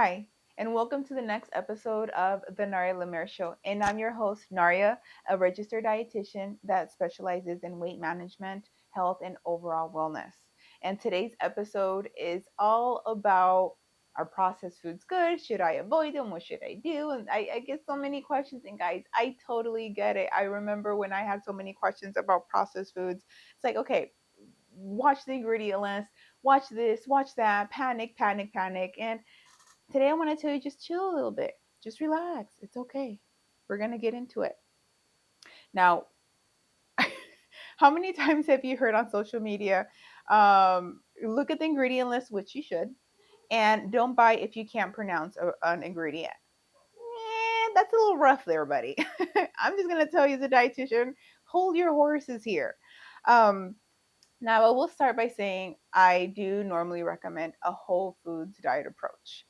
Hi, and welcome to the next episode of the Naria Lemire Show. And I'm your host, Naria, a registered dietitian that specializes in weight management, health, and overall wellness. And today's episode is all about, are processed foods good? Should I avoid them? What should I do? And I get so many questions. And guys, I totally get it. I remember when I had so many questions about processed foods. It's like, okay, watch the ingredient list, watch this, watch that, panic, panic, panic. And today I want to tell you, just chill a little bit. Just relax. It's okay. We're going to get into it. Now, how many times have you heard on social media, look at the ingredient list, which you should, and don't buy if you can't pronounce an ingredient? That's a little rough there, buddy. I'm just going to tell you, as a dietitian, hold your horses here. Um, Now, I will start by saying I do normally recommend a whole foods diet approach,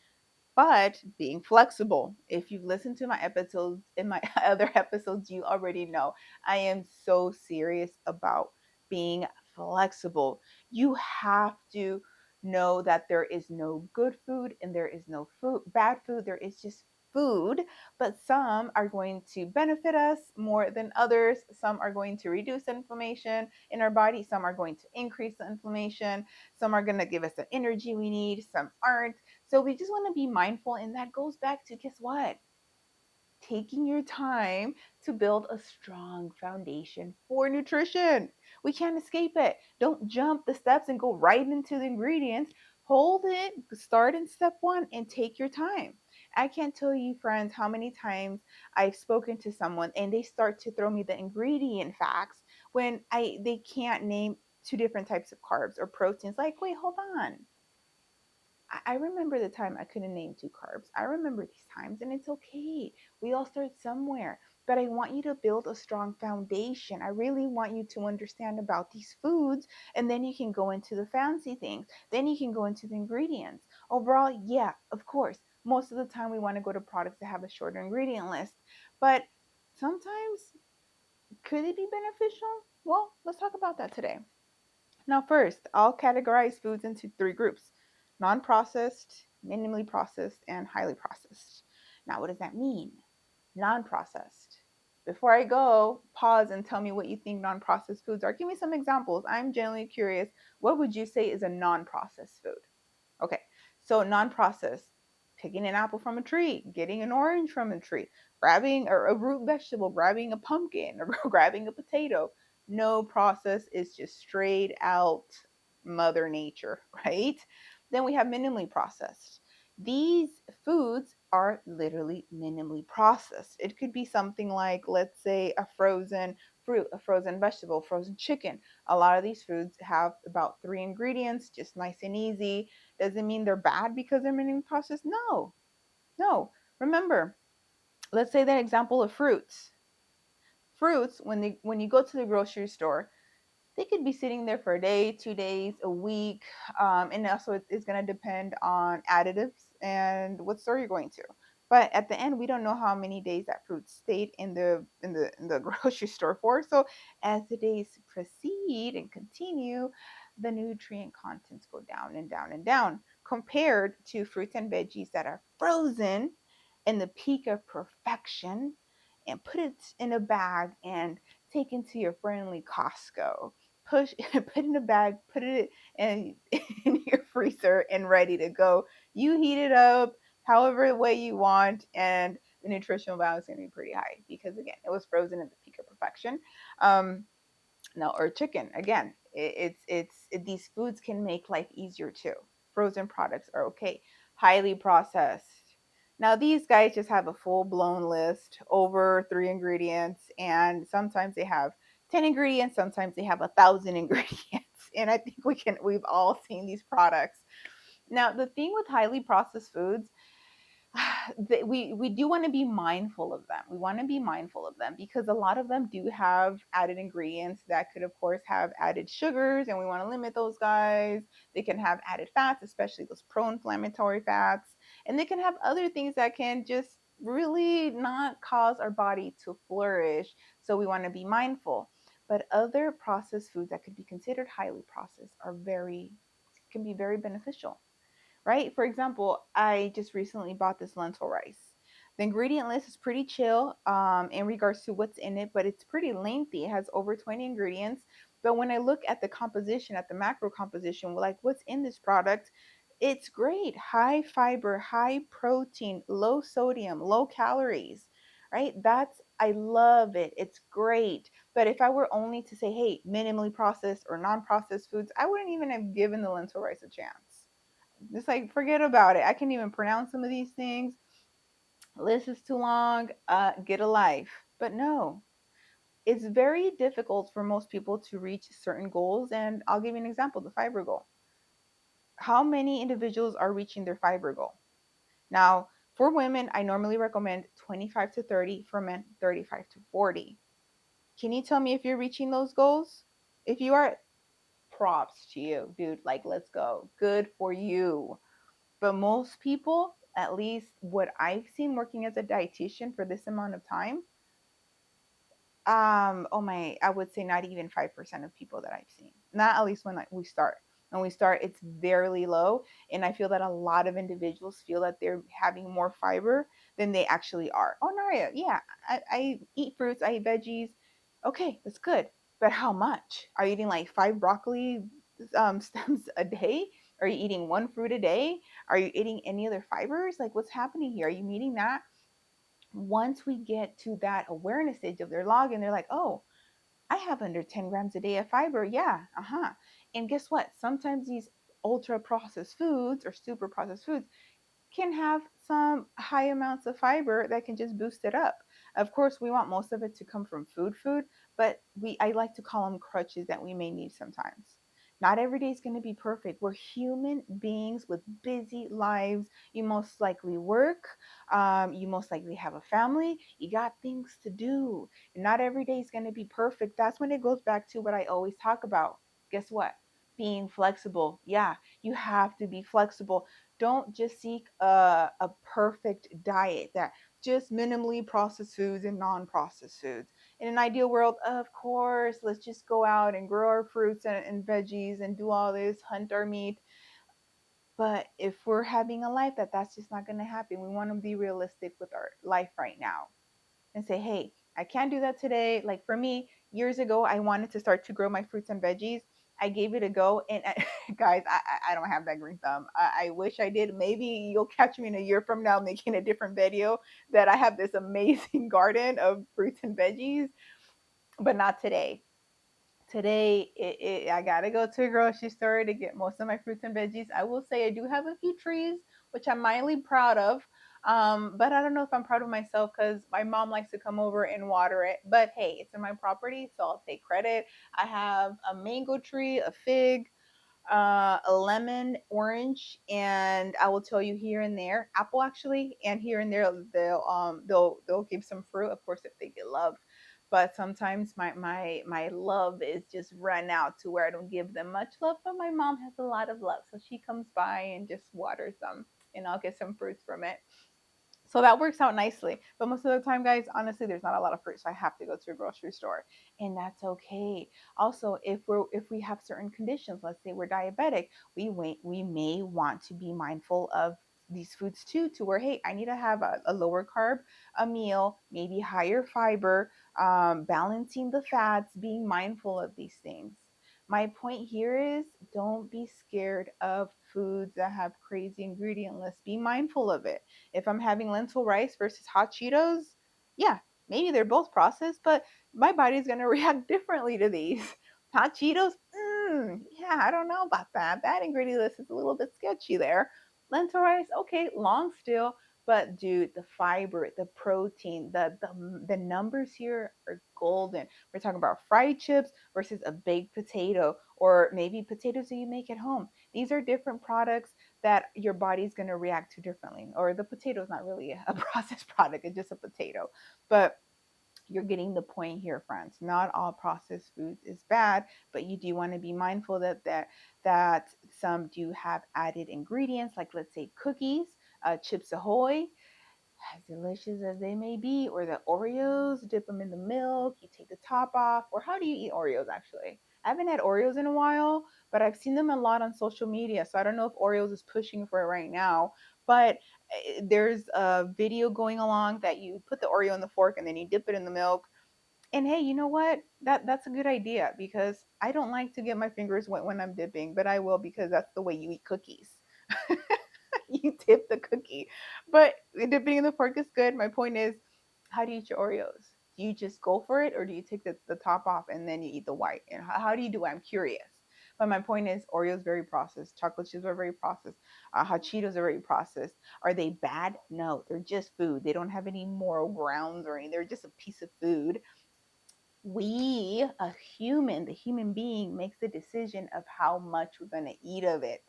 but being flexible. If you've listened to my episodes, in my other episodes, you already know I am so serious about being flexible. You have to know that there is no good food and there is no bad food. There is just food, but some are going to benefit us more than others. Some are going to reduce inflammation in our body. Some are going to increase the inflammation. Some are going to give us the energy we need. Some aren't. So we just want to be mindful. And that goes back to, guess what? Taking your time to build a strong foundation for nutrition. We can't escape it. Don't jump the steps and go right into the ingredients. Hold it, start in step one and take your time. I can't tell you, friends, how many times I've spoken to someone and they start to throw me the ingredient facts when they can't name two different types of carbs or proteins. Like, wait, hold on. I remember the time I couldn't name two carbs. I remember these times, and it's okay. We all start somewhere. But I want you to build a strong foundation. I really want you to understand about these foods, and then you can go into the fancy things. Then you can go into the ingredients. Overall, yeah, of course, most of the time we want to go to products that have a shorter ingredient list. But sometimes, could it be beneficial? Well, let's talk about that today. Now, first, I'll categorize foods into three groups: non processed, minimally processed, and highly processed. Now, what does that mean? Non processed. Before I go, pause and tell me what you think non processed foods are. Give me some examples. I'm genuinely curious. What would you say is a non processed food? Okay, so non processed: picking an apple from a tree, getting an orange from a tree, grabbing a root vegetable, grabbing a pumpkin, or grabbing a potato. No process, is just straight out Mother Nature, right? Then we have minimally processed. These foods are literally minimally processed. It could be something like, let's say, a frozen fruit, a frozen vegetable, frozen chicken. A lot of these foods have about three ingredients, just nice and easy. Doesn't mean they're bad because they're minimally processed. No, no. Remember, let's say that example of fruits. Fruits, when you go to the grocery store, they could be sitting there for a day, 2 days, a week, and also it's going to depend on additives and what store you're going to. But at the end, we don't know how many days that fruit stayed in the grocery store for. So as the days proceed and continue, the nutrient contents go down and down and down, compared to fruits and veggies that are frozen in the peak of perfection and put it in a bag and take into your friendly Costco. Push put in a bag, put it in your freezer and ready to go. You heat it up however way you want, and the nutritional value is going to be pretty high because, again, it was frozen at the peak of perfection. um now, or chicken, again, these foods can make life easier too. Frozen products are okay. Highly processed, now these guys just have a full blown list over three ingredients, and sometimes they have 10 ingredients, sometimes they have 1,000 ingredients. And I think we've all seen these products. Now, the thing with highly processed foods, we do want to be mindful of them. We want to be mindful of them because a lot of them do have added ingredients that could, of course, have added sugars, and we want to limit those guys. They can have added fats, especially those pro-inflammatory fats, and they can have other things that can just really not cause our body to flourish. So we want to be mindful. But other processed foods that could be considered highly processed are very can be very beneficial. right? For example, I just recently bought this lentil rice. The ingredient list is pretty chill in regards to what's in it, but it's pretty lengthy. It has over 20 ingredients. But when I look at the composition, at the macro composition, like what's in this product, it's great. High fiber, high protein, low sodium, low calories, right? I love it. It's great. But if I were only to say, hey, minimally processed or non processed foods, I wouldn't even have given the lentil rice a chance. It's like, forget about it. I can't even pronounce some of these things. List is too long. Get a life. But no, it's very difficult for most people to reach certain goals. And I'll give you an example, the fiber goal. How many individuals are reaching their fiber goal? Now, for women, I normally recommend 25 to 30, for men, 35 to 40. Can you tell me if you're reaching those goals? If you are, props to you, dude. Like, let's go. Good for you. But most people, at least what I've seen working as a dietitian for this amount of time, oh my, I would say not even 5% of people that I've seen. Not at least when like we start. When we start, it's very low. And I feel that a lot of individuals feel that they're having more fiber than they actually are. Oh, Naria, yeah, I eat fruits, I eat veggies. Okay, that's good. But how much? Are you eating like 5 broccoli stems a day? Are you eating 1 fruit a day? Are you eating any other fibers? Like, what's happening here? Are you meeting that? Once we get to that awareness stage of their log and they're like, oh, I have under 10 grams a day of fiber. Yeah, And guess what? Sometimes these ultra processed foods or super processed foods can have some high amounts of fiber that can just boost it up. Of course, we want most of it to come from food, but I like to call them crutches that we may need sometimes. Not every day is going to be perfect. We're human beings with busy lives. You most likely work. You most likely have a family. You got things to do. And not every day is going to be perfect. That's when it goes back to what I always talk about. Guess what? Being flexible. Yeah, you have to be flexible. Don't just seek a perfect diet that just minimally processed foods and non-processed foods. In an ideal world, of course, let's just go out and grow our fruits and veggies and do all this, hunt our meat. But if we're having a life that's just not going to happen. We want to be realistic with our life right now and say, hey, I can't do that today. Like for me, years ago, I wanted to start to grow my fruits and veggies. I gave it a go, and guys, I don't have that green thumb. I wish I did. Maybe you'll catch me in a year from now making a different video that I have this amazing garden of fruits and veggies, but not today. Today, I gotta go to a grocery store to get most of my fruits and veggies. I will say I do have a few trees, which I'm mildly proud of. But I don't know if I'm proud of myself because my mom likes to come over and water it. But hey, it's in my property, so I'll take credit. I have a mango tree, a fig, a lemon, orange, and I will tell you here and there, apple actually, and here and there they'll give some fruit, of course, if they get love. But sometimes my love is just run out to where I don't give them much love, but my mom has a lot of love, so she comes by and just waters them, and I'll get some fruits from it. So that works out nicely. But most of the time, guys, honestly, there's not a lot of fruit, so I have to go to a grocery store, and that's okay. Also, if we have certain conditions, let's say we're diabetic, we may want to be mindful of these foods too, to where hey, I need to have a lower carb a meal, maybe higher fiber, balancing the fats, being mindful of these things. My point here is don't be scared of foods that have crazy ingredient lists. Be mindful of it. If I'm having lentil rice versus hot Cheetos, yeah, maybe they're both processed, but my body's going to react differently to these. Hot Cheetos, yeah, I don't know about that. That ingredient list is a little bit sketchy there. Lentil rice, okay, long still, but dude, the fiber, the protein, the numbers here are golden. We're talking about fried chips versus a baked potato, or maybe potatoes that you make at home. These are different products that your body's going to react to differently. Or the potato is not really a processed product, it's just a potato. But you're getting the point here, friends. Not all processed foods is bad, but you do want to be mindful that some do have added ingredients, like let's say cookies, Chips Ahoy, as delicious as they may be, or the Oreos, dip them in the milk, you take the top off. Or how do you eat Oreos actually? I haven't had Oreos in a while, but I've seen them a lot on social media. So I don't know if Oreos is pushing for it right now, but there's a video going along that you put the Oreo in the fork and then you dip it in the milk. And hey, you know what? That's a good idea because I don't like to get my fingers wet when I'm dipping, but I will because that's the way you eat cookies. You tip the cookie. But dipping in the fork is good. My point is, how do you eat your Oreos? Do you just go for it or do you take the top off and then you eat the white? And how do you do it? I'm curious. But my point is, Oreos very processed. Chocolate chips are very processed. Hot Cheetos are very processed. Are they bad? No, they're just food. They don't have any moral grounds or anything. They're just a piece of food. We, a human, the human being, makes the decision of how much we're going to eat of it.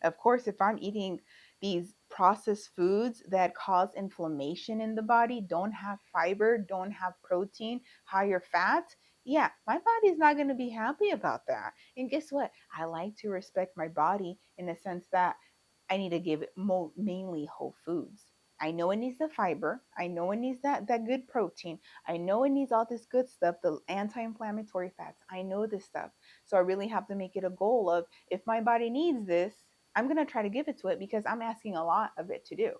Of course, if I'm eating these processed foods that cause inflammation in the body, don't have fiber, don't have protein, higher fat, yeah, my body's not going to be happy about that. And guess what? I like to respect my body in the sense that I need to give it mainly whole foods. I know it needs the fiber. I know it needs that good protein. I know it needs all this good stuff, the anti-inflammatory fats. I know this stuff. So I really have to make it a goal of if my body needs this, I'm going to try to give it to it because I'm asking a lot of it to do.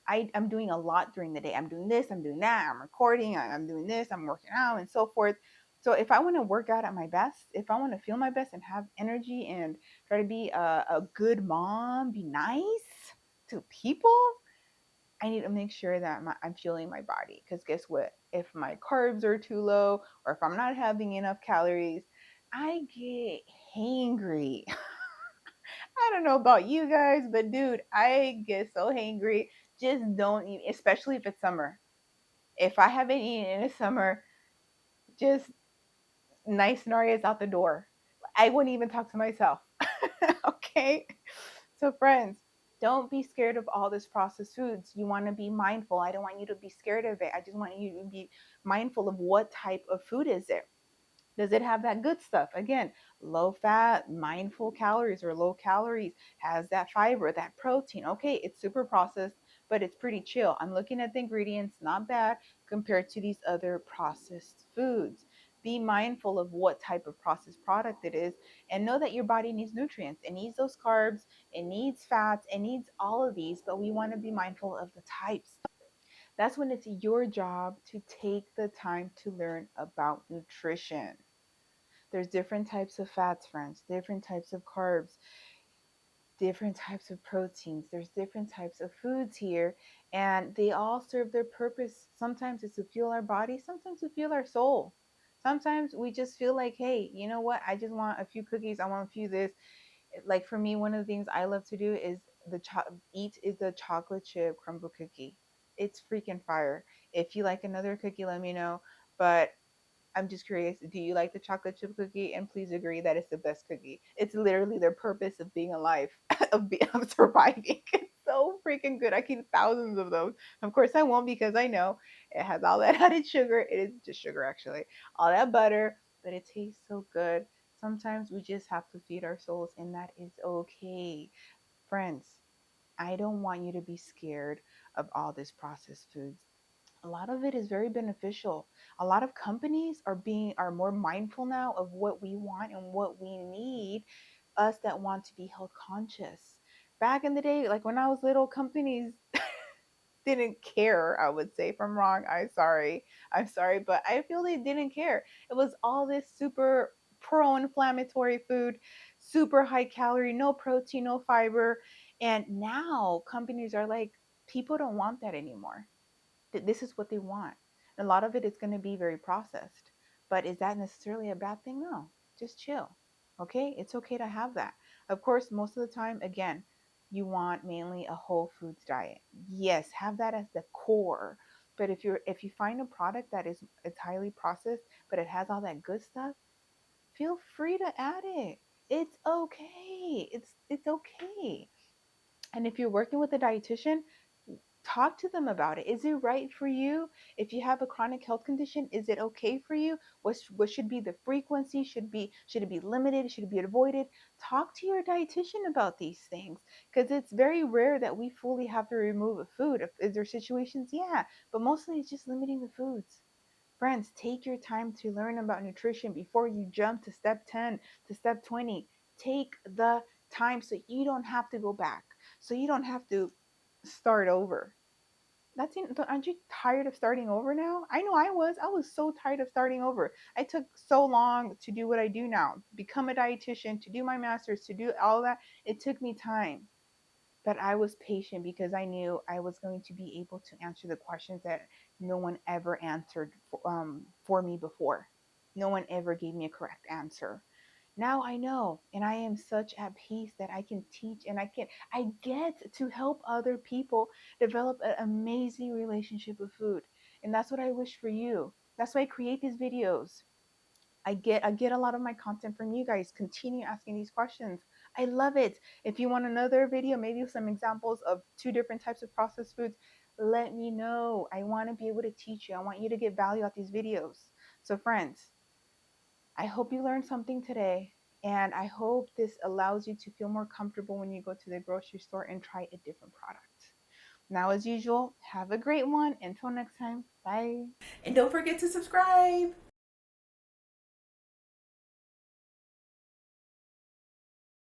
I'm doing a lot during the day. I'm doing this, I'm doing that, I'm recording, I'm doing this, I'm working out, and so forth. So if I want to work out at my best, if I want to feel my best and have energy and try to be a good mom, be nice to people, I need to make sure that I'm fueling my body. Because guess what? If my carbs are too low or if I'm not having enough calories, I get hangry. I don't know about you guys, but dude, I get so hangry. Just don't eat, especially if it's summer. If I haven't eaten in the summer, just nice Naria's out the door. I wouldn't even talk to myself. Okay? So, friends, don't be scared of all this processed foods. You want to be mindful. I don't want you to be scared of it. I just want you to be mindful of what type of food is it. Does it have that good stuff? Again, low fat, mindful calories or low calories, has that fiber, that protein. Okay, it's super processed, but it's pretty chill. I'm looking at the ingredients, not bad compared to these other processed foods. Be mindful of what type of processed product it is and know that your body needs nutrients. It needs those carbs, it needs fats, it needs all of these, but we want to be mindful of the types. That's when it's your job to take the time to learn about nutrition. There's different types of fats, friends, different types of carbs, different types of proteins. There's different types of foods here, and they all serve their purpose. Sometimes it's to fuel our body, sometimes to fuel our soul. Sometimes we just feel like, hey, you know what? I just want a few cookies. I want a few this. Like for me, one of the things I love to do is eat is the chocolate chip crumble cookie. It's freaking fire. If you like another cookie, let me know. But I'm just curious, do you like the chocolate chip cookie? And please agree that it's the best cookie. It's literally their purpose of being alive, of surviving. It's so freaking good. I keep thousands of those. Of course, I won't because I know it has all that added sugar. It is just sugar, actually. All that butter, but it tastes so good. Sometimes we just have to feed our souls, and that is okay. Friends, I don't want you to be scared of all this processed foods. A lot of it is very beneficial. A lot of companies are more mindful now of what we want and what we need, us that want to be health conscious. Back in the day, like when I was little, companies didn't care. I would say, if I'm wrong, I'm sorry, but I feel they didn't care. It was all this super pro-inflammatory food, super high calorie, no protein, no fiber. And now companies are like, people don't want that anymore. This is what they want. And a lot of it is going to be very processed. But is that necessarily a bad thing? No. Just chill. Okay? It's okay to have that. Of course, most of the time, again, you want mainly a whole foods diet. Yes, have that as the core. But if you find a product that is it's highly processed, but it has all that good stuff, feel free to add it. It's okay. It's okay. And if you're working with a dietitian, talk to them about it. Is it right for you? If you have a chronic health condition, is it okay for you? What should be the frequency? Should it be limited? Should it be avoided? Talk to your dietitian about these things because it's very rare that we fully have to remove a food. Is there situations? Yeah, but mostly it's just limiting the foods. Friends, take your time to learn about nutrition before you jump to step 10 to step 20. Take the time so you don't have to go back, so you don't have to start over. Aren't you tired of starting over now? I know I was so tired of starting over. I took so long to do what I do now, become a dietitian, to do my master's, to do all that. It took me time, but I was patient because I knew I was going to be able to answer the questions that no one ever answered for me before. No one ever gave me a correct answer. Now I know, and I am such at peace that I can teach, and I get to help other people develop an amazing relationship with food. And that's what I wish for you. That's why I create these videos. I get a lot of my content from you guys. Continue asking these questions. I love it. If you want another video, maybe some examples of two different types of processed foods, let me know. I want to be able to teach you. I want you to get value out these videos. So friends, I hope you learned something today, and I hope this allows you to feel more comfortable when you go to the grocery store and try a different product. Now, as usual, have a great one. Until next time, bye. And don't forget to subscribe.